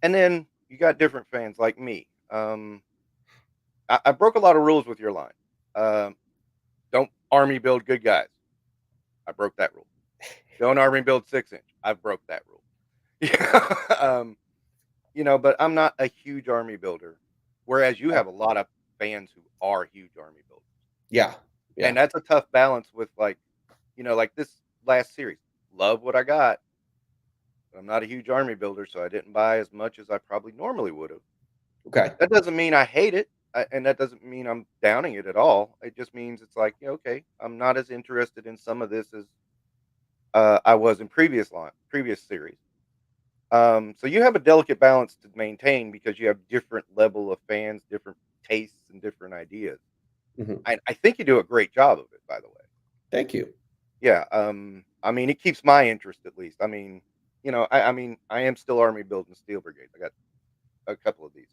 And then you got different fans like me. I broke a lot of rules with your line. Don't army build good guys. I broke that rule. Don't army build 6-inch. I broke that rule. Yeah. You know, but I'm not a huge army builder, whereas you have a lot of fans who are huge army builders. Yeah. Yeah. And that's a tough balance with like, you know, like this last series. Love what I got. But I'm not a huge army builder, so I didn't buy as much as I probably normally would have. Okay. That doesn't mean I hate it, and that doesn't mean I'm downing it at all. It just means it's like, yeah, okay, I'm not as interested in some of this as I was in previous series. So you have a delicate balance to maintain because you have different level of fans, different tastes, and different ideas. Mhm. I think you do a great job of it, by the way. Thank you. Yeah. I mean, it keeps my interest at least. I mean, you know, I mean, I am still army building Steel Brigade. I got a couple of these.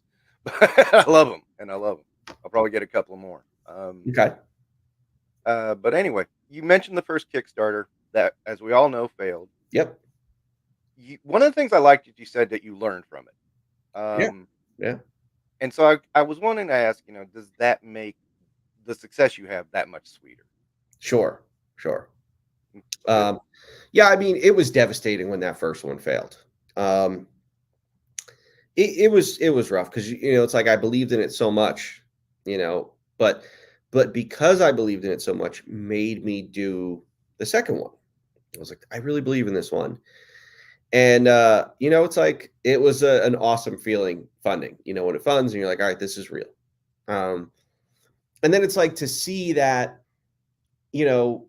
I love them, and I love them. I'll probably get a couple more. Okay. But anyway, you mentioned the first Kickstarter that, as we all know, failed. Yep. One of the things I liked that you said that you learned from it. Yeah. Yeah. And so I was wanting to ask, you know, does that make the success you have that much sweeter? Sure. Sure. Yeah, I mean, it was devastating when that first one failed. It was rough because you know it's like I believed in it so much, you know, but because I believed in it so much, made me do the second one. I was like, I really believe in this one, and you know, it's like it was an awesome feeling funding. You know, when it funds and you're like, all right, this is real. And then it's like to see that, you know,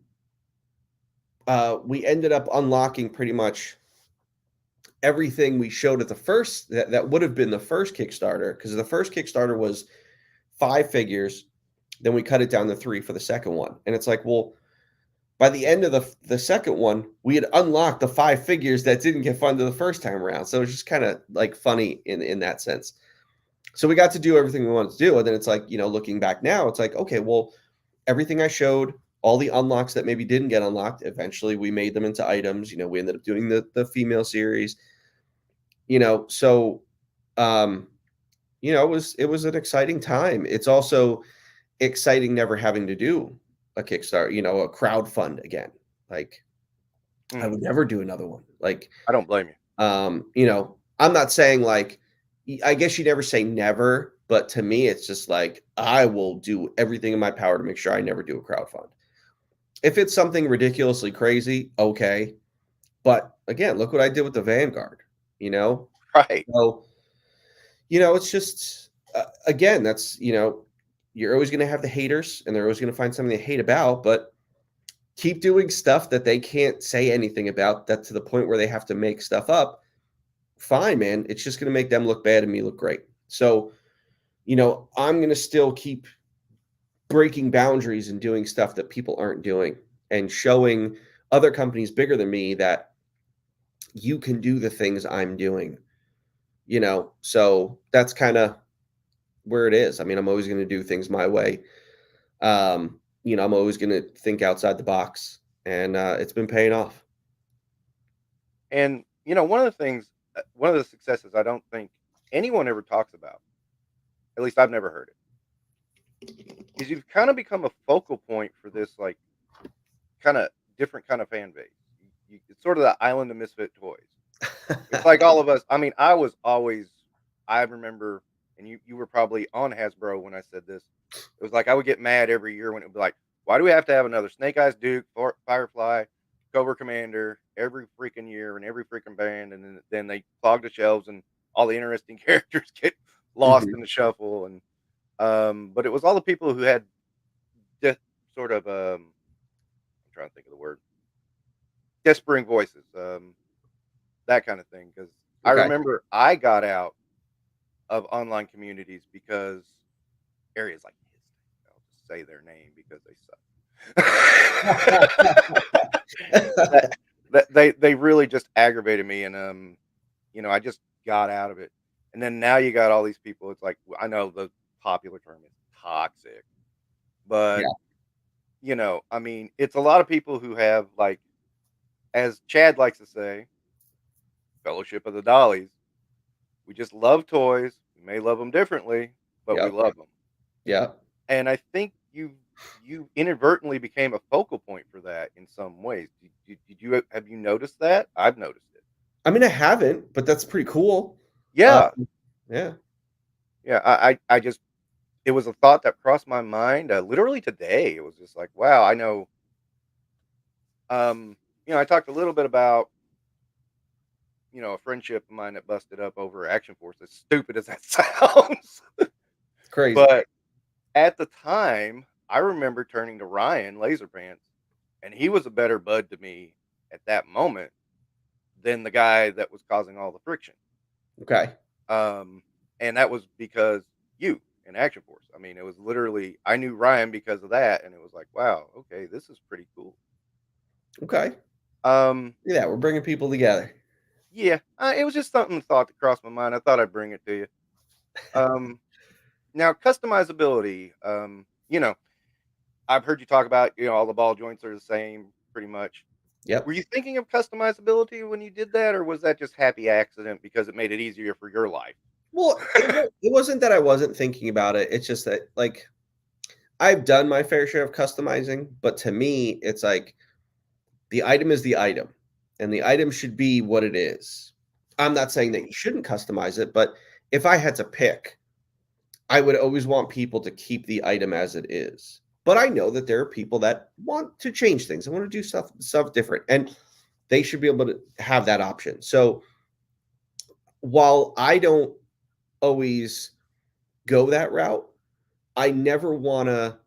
we ended up unlocking pretty much everything we showed at the first that would have been the first Kickstarter, because the first Kickstarter was 5 figures, then we cut it down to 3 for the second one. And it's like, well, by the end of the second one, we had unlocked the 5 figures that didn't get funded the first time around. So it's just kind of like funny in that sense. So we got to do everything we wanted to do. And then it's like, you know, looking back now, it's like, okay, well, everything I showed, all the unlocks that maybe didn't get unlocked, eventually we made them into items. You know, we ended up doing the female series. You know, so you know, it was an exciting time. It's also exciting never having to do a Kickstarter, you know, a crowd fund again. Like I would never do another one. Like I don't blame you. you know, I'm not saying like I guess you never say never, but to me it's just like I will do everything in my power to make sure I never do a crowd fund. If it's something ridiculously crazy, okay. But again, look what I did with the Vanguard, you know? Right. So, you know, it's just, again, that's, you know, you're always going to have the haters and they're always going to find something they hate about, but keep doing stuff that they can't say anything about, that to the point where they have to make stuff up. Fine, man. It's just going to make them look bad and me look great. So, you know, I'm going to still keep breaking boundaries and doing stuff that people aren't doing and showing other companies bigger than me that you can do the things I'm doing. You know, so that's kind of where it is. I mean, I'm always going to do things my way. You know, I'm always going to think outside the box, and it's been paying off. And you know, one of the successes I don't think anyone ever talks about, at least I've never heard it, is you've kind of become a focal point for this like kind of different kind of fan base. It's sort of the island of misfit toys. It's like all of us. I mean, I remember, and you were probably on Hasbro when I said this. It was like I would get mad every year when it would be like, why do we have to have another Snake Eyes Duke, Firefly, Cobra Commander every freaking year and every freaking band? And then they clog the shelves and all the interesting characters get lost in the shuffle. And but it was all the people who had sort of I'm trying to think of the word, despering voices, that kind of thing. Because I Okay. remember I got out of online communities because areas like his, I'll just say their name because they suck. They really just aggravated me, and you know, I just got out of it. And then now you got all these people. It's like, I know the popular term is toxic, but Yeah. you know, I mean, it's a lot of people who have, like, as Chad likes to say, Fellowship of the Dollies. We just love toys. We may love them differently, but we Yep. love them. Yeah. And I think you inadvertently became a focal point for that in some ways. Did you have you noticed that? I've noticed it. I mean, I haven't, but that's pretty cool. Yeah, Yeah. yeah. I just, it was a thought that crossed my mind literally today. It was just like, wow, I know. You know, I talked a little bit about, you know, a friendship of mine that busted up over Action Force. As stupid as that sounds, It's crazy. but at the time, I remember turning to Ryan Laserpants, and he was a better bud to me at that moment than the guy that was causing all the friction. Okay. And that was because you in Action Force. I mean, it was literally, I knew Ryan because of that, and it was like, wow, okay, this is pretty cool. Okay. Um, Yeah, we're bringing people together. yeah, it was just something thought that crossed my mind. I thought I'd bring it to you. Um, Now customizability. You know, I've heard you talk about, you know, all the ball joints are the same, pretty much. Were Yep. you thinking of customizability when you did that, or was that just happy accident because it made it easier for your life? Well, it wasn't that I wasn't thinking about it. It's just that, like, I've done my fair share of customizing, but to me, it's like the item is the item, and the item should be what it is. I'm not saying that you shouldn't customize it, but if I had to pick, I would always want people to keep the item as it is. But I know that there are people that want to change things. They want to do stuff different, and they should be able to have that option. So while I don't always go that route, I never want to,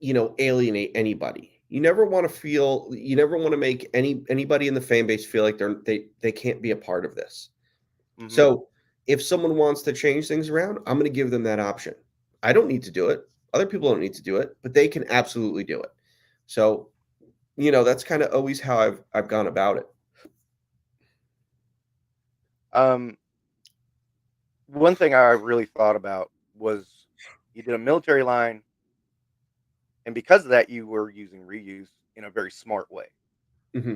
alienate anybody. You never want to feel, you never want to make anybody in the fan base feel like they can't be a part of this. Hmm. So if someone wants to change things around, I'm going to give them that option. I don't need to do it. Other people don't need to do it, but they can absolutely do it. So, that's kind of always how I've gone about it. Um, One thing I really thought about was you did a military line, and because of that, you were using reuse in a very smart way. Hmm.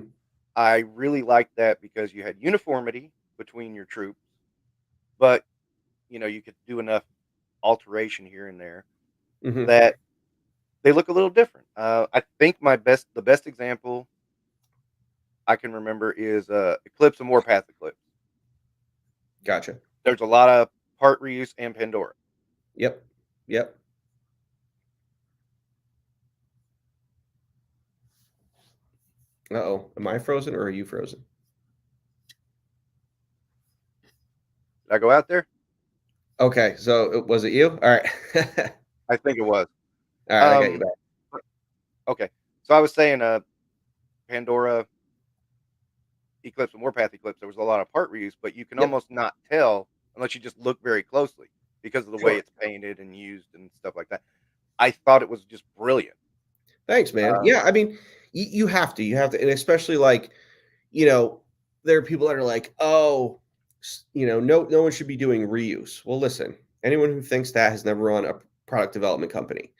I really liked that because you had uniformity between your troops, but you know, you could do enough alteration here and there Hmm. that they look a little different. I think the best example I can remember is Eclipse and Warpath Eclipse. Gotcha. There's a lot of part reuse and Pandora. Yep. Yep. Uh-oh. Am I frozen or are you frozen? Did I go out there? Okay. So was it you? All right. I think it was. All right. I got you Um, back. okay. So I was saying, Pandora Eclipse and Warpath Eclipse, there was a lot of part reuse, but you can Yep. almost not tell unless you just look very closely because of the way Sure. it's painted and used and stuff like that. I thought it was just brilliant. Thanks, man. Um, Yeah. I mean, you have to. You have to. And especially like, you know, there are people that are like, oh, no one should be doing reuse. Well, listen, anyone who thinks that has never run a product development company.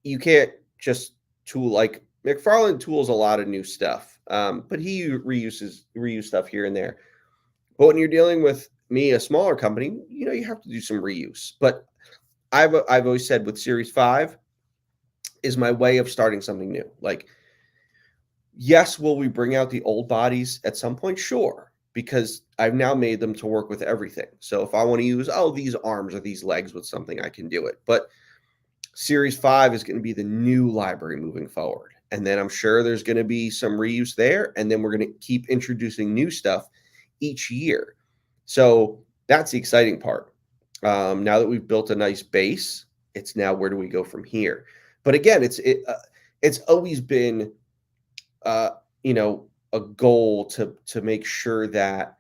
You can't just tool like McFarlane tools a lot of new stuff, but he reuse stuff here and there. But when you're dealing with me, a smaller company, you have to do some reuse. But I've always said with Series 5 is my way of starting something new. Like, yes, will we bring out the old bodies at some point? Sure, because I've now made them to work with everything. So if I want to use, these arms or these legs with something, I can do it. But Series 5 is going to be the new library moving forward. And then I'm sure there's going to be some reuse there. And then we're going to keep introducing new stuff each year. So that's the exciting part. Now that we've built a nice base, it's now where do we go from here? But again, it's always been a goal to make sure that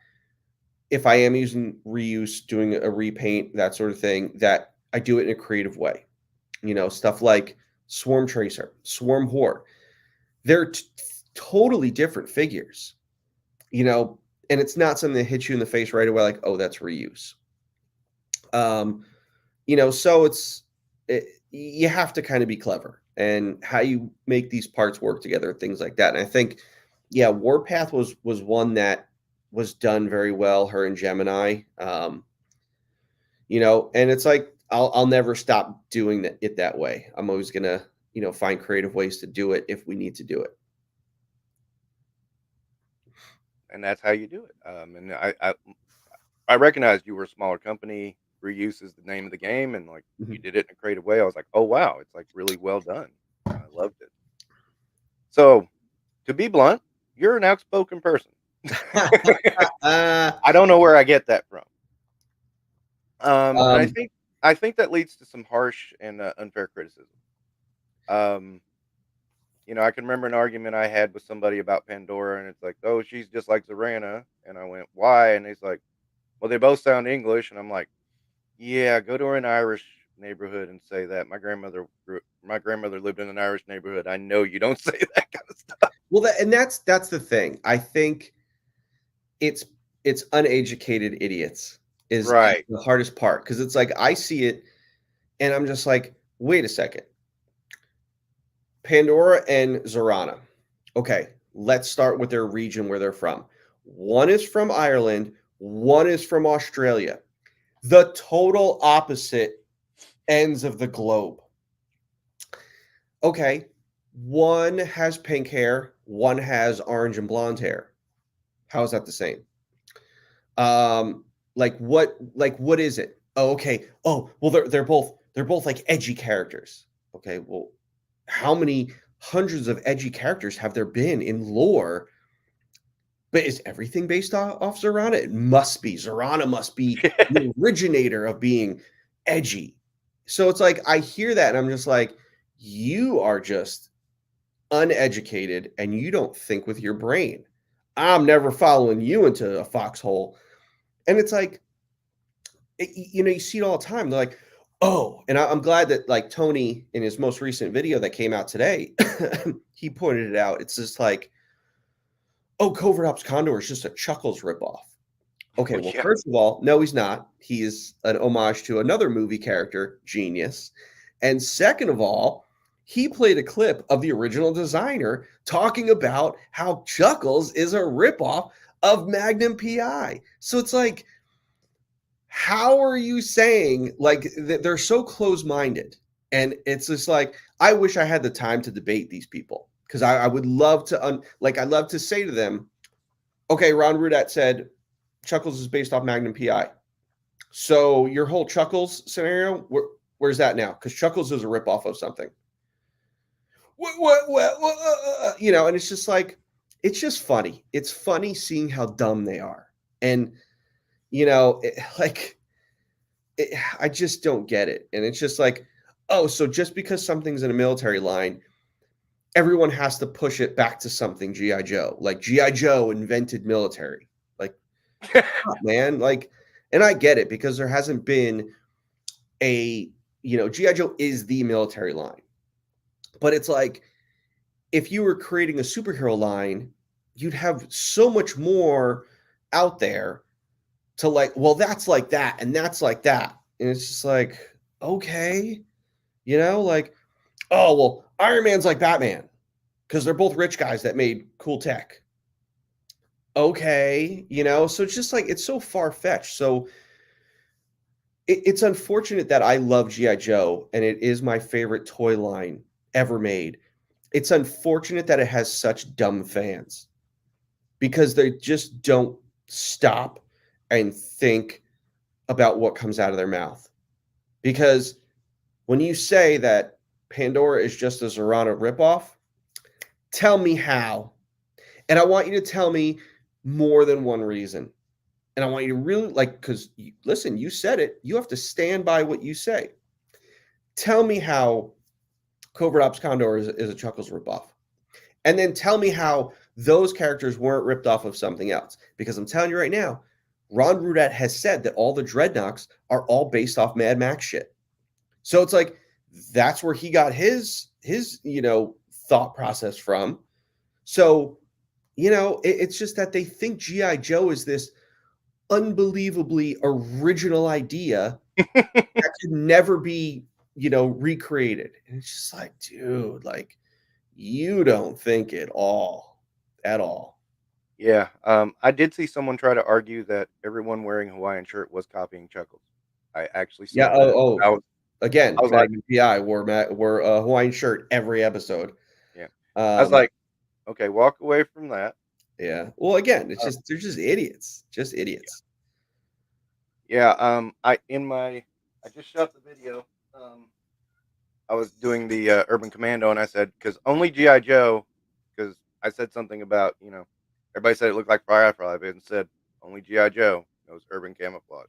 if I am using reuse, doing a repaint, that sort of thing, that I do it in a creative way. Stuff like Swarm Tracer, Swarm Whore. They're totally different figures, and it's not something that hits you in the face right away, like, oh, that's reuse. So you have to kind of be clever and how you make these parts work together, things like that. And I think, Warpath was one that was done very well, her and Gemini. And it's like I'll never stop doing it that way. I'm always gonna, find creative ways to do it if we need to do it. And that's how you do it. And I recognized you were a smaller company. Reuse is the name of the game, and like you did it in a creative way. I was like, oh wow, it's like really well done. I loved it. So, to be blunt, you're an outspoken person. I don't know where I get that from. And I think that leads to some harsh and unfair criticism. I can remember an argument I had with somebody about Pandora, and it's like, oh, she's just like Zorana, and I went, why? And he's like, well, they both sound English, and I'm like, yeah, go to an Irish neighborhood and say that. My grandmother lived in an Irish neighborhood. I know you don't say that kind of stuff. Well, that's the thing. I think it's uneducated idiots is right. The hardest part, because it's like I see it and I'm just like, wait a second. Pandora and Zorana. Okay, let's start with their region where they're from. One is from Ireland, one is from Australia. The total opposite ends of the globe. Okay, one has pink hair, one has orange and blonde hair. How is that the same? What is it? Oh, okay. Oh, well, they're both like edgy characters. Okay, well, how many hundreds of edgy characters have there been in lore? But is everything based off Zorana? It must be. Zorana must be the originator of being edgy. So it's like I hear that and I'm just like, you are just uneducated and you don't think with your brain. I'm never following you into a foxhole. And it's like, you see it all the time. They're like, oh, and I'm glad that like Tony in his most recent video that came out today, he pointed it out. It's just like, oh, Covert Ops Condor is just a Chuckles ripoff. Okay, well, first of all, no, he's not. He is an homage to another movie character, Genius. And second of all, he played a clip of the original designer talking about how Chuckles is a ripoff of Magnum PI. So it's like, how are you saying, like, they're so close-minded? And it's just like, I wish I had the time to debate these people. Because I would love to, I'd love to say to them, okay, Ron Rudat said Chuckles is based off Magnum PI. So your whole Chuckles scenario, where's that now? Because Chuckles is a ripoff of something. What? And it's just like, it's just funny. It's funny seeing how dumb they are. And, I just don't get it. And it's just like, oh, so just because something's in a military line, everyone has to push it back to something G.I. Joe. Like G.I. Joe invented military. Like, man, like, and I get it because there hasn't been G.I. Joe is the military line. But it's like, if you were creating a superhero line, you'd have so much more out there to like, well, that's like that, and that's like that. And it's just like, okay, like, oh, well, Iron Man's like Batman because they're both rich guys that made cool tech. Okay, so it's just like, it's so far-fetched. So it's unfortunate that I love G.I. Joe, and it is my favorite toy line ever made. It's unfortunate that it has such dumb fans because they just don't stop and think about what comes out of their mouth. Because when you say that Pandora is just a Zorana ripoff, tell me how. And I want you to tell me more than one reason. and I want you to really because listen, you said it. You have to stand by what you say. Tell me how Covert Ops Condor is a Chuckles ripoff. And then tell me how those characters weren't ripped off of something else. Because I'm telling you right now, Ron Rudett has said that all the Dreadnoks are all based off Mad Max shit. So it's like that's where he got his thought process from. So, it's just that they think G.I. Joe is this unbelievably original idea that could never be, recreated. And it's just like, dude, like, you don't think at all. Yeah. I did see someone try to argue that everyone wearing a Hawaiian shirt was copying Chuckles. I actually saw that. Again, I was like, PI wore a Hawaiian shirt every episode. Yeah. I was like, okay, walk away from that. Yeah. Well, again, it's they're just idiots. Just idiots. Yeah. I just shot the video. I was doing the Urban Commando, and I said, because only G.I. Joe, because I said something about, everybody said it looked like Firefly, but it said only G.I. Joe knows urban camouflage.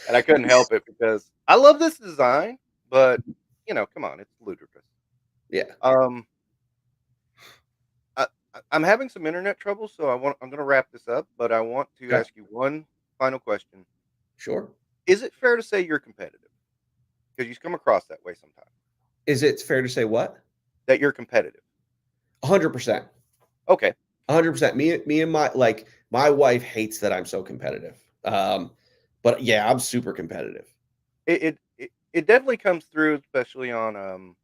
And I couldn't help it because I love this design, but, come on, it's ludicrous. Yeah. I'm having some internet trouble, so I'm going to wrap this up, but I want to ask you one final question. Sure. Is it fair to say you're competitive? Because you come across that way sometimes. Is it fair to say what? That you're competitive. 100%. Okay. 100%. Me and my wife hates that I'm so competitive. But yeah, I'm super competitive. It definitely comes through, especially on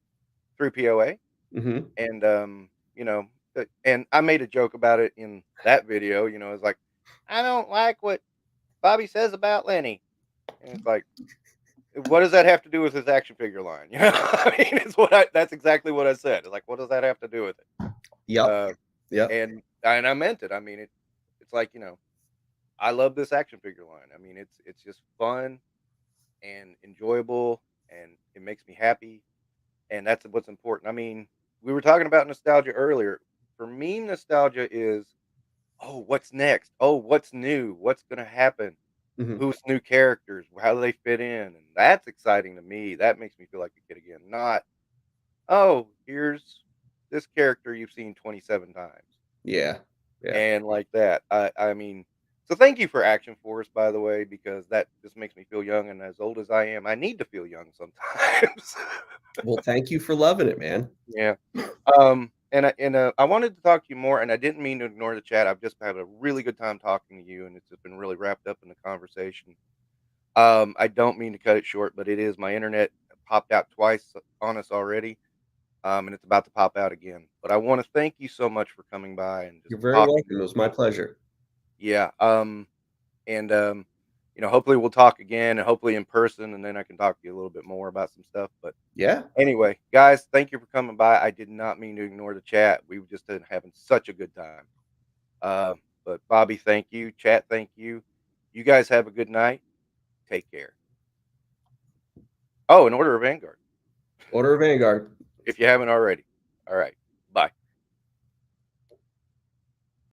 through POA. Mm-hmm. And and I made a joke about it in that video. It's like, I don't like what Bobby says about Lenny. And it's like, what does that have to do with his action figure line? I mean, that's exactly what I said. It's like, what does that have to do with it? Yep. Yeah. And I meant it. I mean, it's like, I love this action figure line. I mean, it's just fun and enjoyable, and it makes me happy. And that's what's important. I mean, we were talking about nostalgia earlier. For me, nostalgia is, oh, what's next? Oh, what's new? What's going to happen? Mm-hmm. Who's new characters? How do they fit in? And that's exciting to me. That makes me feel like a kid again. Not, oh, here's this character you've seen 27 times. Yeah. And like that. I mean, so thank you for Action Force, by the way, because that just makes me feel young. And as old as I am, I need to feel young sometimes. Well, thank you for loving it, man. Yeah. And I wanted to talk to you more, and I didn't mean to ignore the chat. I've just had a really good time talking to you, and it's just been really wrapped up in the conversation. I don't mean to cut it short, but it is my internet popped out twice on us already, and it's about to pop out again. But I want to thank you so much for coming by and just You're very talking. welcome. It was my pleasure. Yeah. And hopefully we'll talk again, and hopefully in person, and then I can talk to you a little bit more about some stuff. But yeah. Anyway, guys, thank you for coming by. I did not mean to ignore the chat. We were just having such a good time. But Bobby, thank you. Chat, thank you. You guys have a good night. Take care. Oh, and Order of Vanguard. Order of Vanguard. If you haven't already. All right.